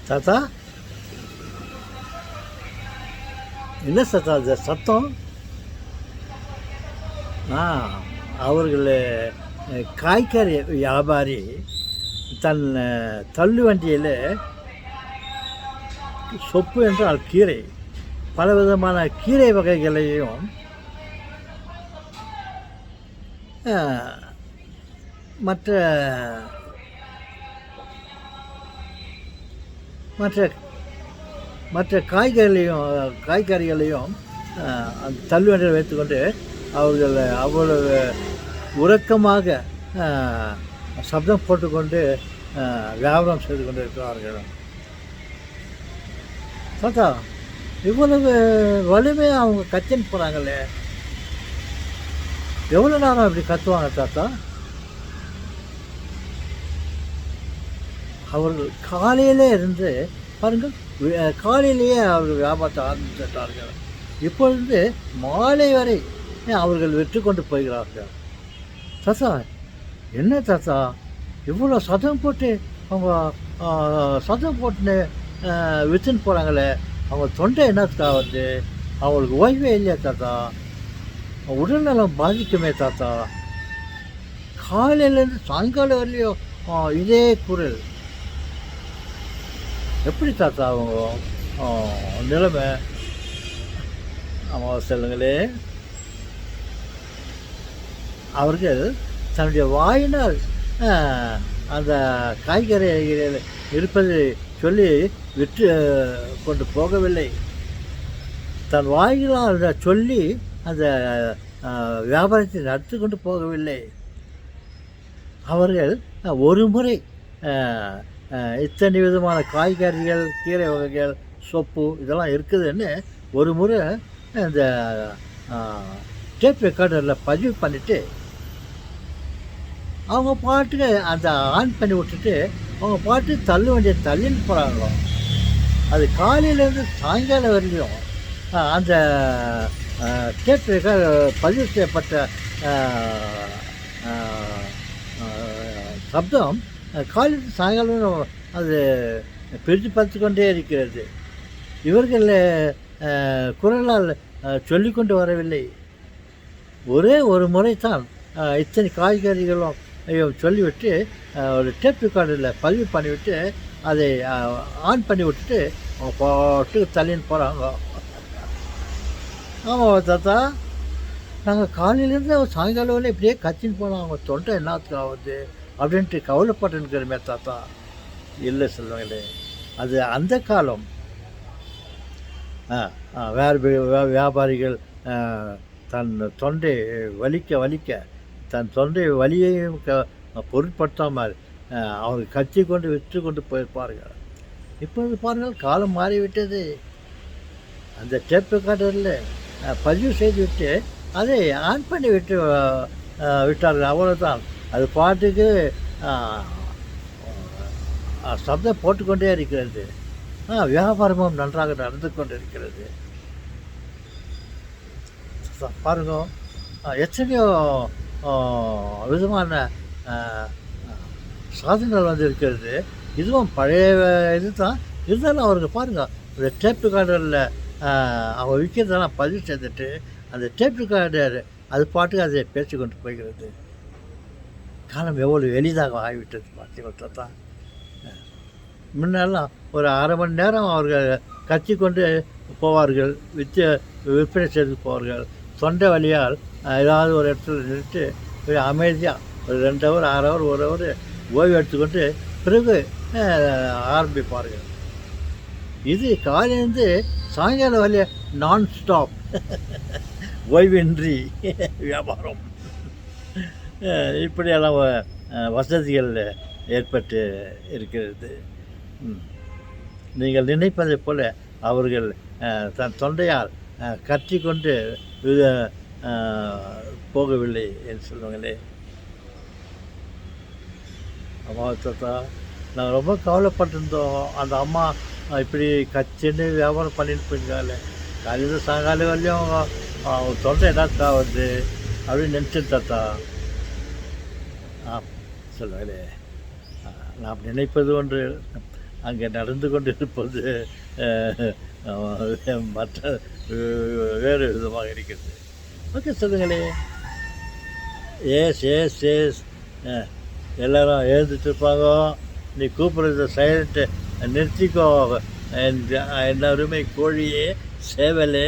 தாத்தா, என்ன தாத்தா அது சத்தம்? ஆ, அவர்கள் காய்கறி வியாபாரி தன் தள்ளு வண்டியில் சொப்பு என்றால் கீரை, பலவிதமான கீரை வகைகளையும் மற்ற மற்ற மற்ற காய்கறிகளையும் அந்த தள்ளுவண்டியில் வைத்துக்கொண்டு அவர்கள் அவ்வளவு உறக்கமாக சப்தம் போட்டுக்கொண்டு வியாபாரம் செய்து கொண்டு இருக்கிறார்கள். தாத்தா, இவ்வளவு வலிமையாக அவங்க கத்தின்னு போகிறாங்களே, எவ்வளோ நேரம் இப்படி கத்துவாங்க தாத்தா? அவர்கள் காலையிலே இருந்து பாருங்கள், காலையிலேயே அவர்கள் வியாபாரத்தை ஆரம்பித்துட்டார்கள். இப்பொழுது மாலை வரை அவர்கள் விற்று கொண்டு போகிறார்கள். தாத்தா, என்ன தாத்தா இவ்வளோ சத்தம் போட்டு அவங்க சத்தம் போட்டுன்னு விற்றுன்னு போகிறாங்களே, அவங்க தொண்டை என்னத்துக்கா வந்து அவங்களுக்கு ஓய்வே இல்லையா தாத்தா? உடல்நலம் பாதிக்குமே தாத்தா. காலையிலேருந்து சாயங்காலம் வரலையும் இதே குரல். எப்படி தாத்தா அவங்க நிலைமை? ஆமாம், சொல்லுங்களே. அவர்கள் தன்னுடைய வாயினால் அந்த காய்கறிகள் இருப்பதை சொல்லி விற்று கொண்டு போகவில்லை. தன் வாயினால் சொல்லி அந்த வியாபாரத்தை நடத்தி கொண்டு போகவில்லை. அவர்கள் ஒரு முறை இத்தனை விதமான காய்கறிகள், கீரை வகைகள், சொப்பு இதெல்லாம் இருக்குதுன்னு ஒரு முறை இந்த டேப் ரெக்கார்டரில் பதிவு பண்ணிவிட்டு அவங்க பாட்டுக்கு அந்த ஆன் பண்ணி விட்டுட்டு அவங்க பாட்டு தள்ளு வண்டியை தள்ளின்னு போகிறாங்களோ. அது காலையிலேருந்து சாயங்காலம் வரலையும் அந்த டேப் ரெக்கார்டு பதிவு செய்யப்பட்ட சப்தம் காலையில் சாயங்காலம் அது பிரித்து பார்த்து கொண்டே இருக்கிறது. இவர்கள் குரலால் சொல்லிக்கொண்டு வரவில்லை. ஒரே ஒரு முறை தான் இத்தனை காய்கறிகளும் சொல்லிவிட்டு ஒரு டேப் ரெக்கார்டில் பதிவு பண்ணிவிட்டு அதை ஆன் பண்ணி விட்டுட்டு அவங்க பாட்டுக்கு தள்ளின்னு போகிறாங்க. ஆமாம் தாத்தா, நாங்கள் காலையிலேருந்து சாயங்காலம் வரல இப்படியே கத்தின்னு போனோம், அவங்க தொண்டை என்னத்துக்கு ஆகுது அப்படின்ட்டு கவலைப்பட்டுருக்கிறமே தாத்தா. இல்லை சொல்லுவாங்களே, அது அந்த காலம். வியாபாரிகள் தன் தொண்டை வலிக்க தன் தொண்டை வலியையும் பொருட்படுத்தாமல் அவங்க கத்தி கொண்டு விற்று கொண்டு போயிருப்பார்கள். இப்பொழுது பாருங்கள், காலம் மாறிவிட்டது. அந்த டேப் ரெக்கார்டரில் பதிவு செய்துவிட்டு அதை ஆன் பண்ணி விட்டார்கள். அவ்வளோதான். அது பாட்டுக்கு சப்தம் போட்டுக்கொண்டே இருக்கிறது. வியாபாரமும் நன்றாக நடந்து கொண்டு இருக்கிறது. பாருங்க, எத்தனையோ விதமான சாதனங்கள் வந்து இருக்கிறது. இதுவும் பழைய இது தான். இருந்தாலும் அவருக்கு பாருங்கள், இந்த டேப் ரெக்கார்டரில் அவங்க விற்கிறதெல்லாம் பதிவு செய்துட்டு அந்த டேப் ரெக்கார்டர் அது பாட்டுக்கு அதை பேசிக்கொண்டு போய்கிறது. காலம் எவ்வளோ எளிதாக ஆகிவிட்டது பார்த்தீங்களா தான். முன்னெல்லாம் ஒரு அரை மணி நேரம் அவர்கள் கத்தி கொண்டு போவார்கள், விற்பனை செய்து போவார்கள். தொண்டை வழியால் ஏதாவது ஒரு இடத்துல நிறுத்தி அமைதியாக ஒரு 2 ஹவர் 6 ஹவர் 1 ஹவர் ஓய்வு எடுத்துக்கொண்டு பிறகு ஆரம்பிப்பார்கள். இது காலையிலேருந்து சாயங்காலம் வழிய நான் ஸ்டாப் ஓய்வின்றி வியாபாரம். இப்படியெல்லாம் வசதிகள் ஏற்பட்டு இருக்கிறது. நீங்கள் நினைப்பதை போல அவர்கள் தன் தொண்டையால் கற்றி கொண்டு போகவில்லை என்று சொல்லுவாங்களே. அம்மா தாத்தா, நாங்கள் ரொம்ப கவலைப்பட்டிருந்தோம். அந்த அம்மா இப்படி கச்சின்னு வியாபாரம் பண்ணிட்டு போயிருக்காங்களே, காலையில் சாயங்காலம் வரலையும் அவங்க தொண்டை என்னக்கா வருது அப்படின்னு நினச்சேன் தாத்தா. சொல்லுவாங்களே, நாம் நினைப்பது ஒன்று, அங்கே நடந்து கொண்டு இருப்பது மற்ற வேறு விதமாக இருக்கிறது. ஓகே, சொல்லுங்களே. எஸ் எல்லோரும் எழுந்துட்டு இருப்பாங்க. நீ கூப்பிட்றத சைலண்ட்டு நிறுத்திக்கோ. என் அருமை கோழியே, சேவலே.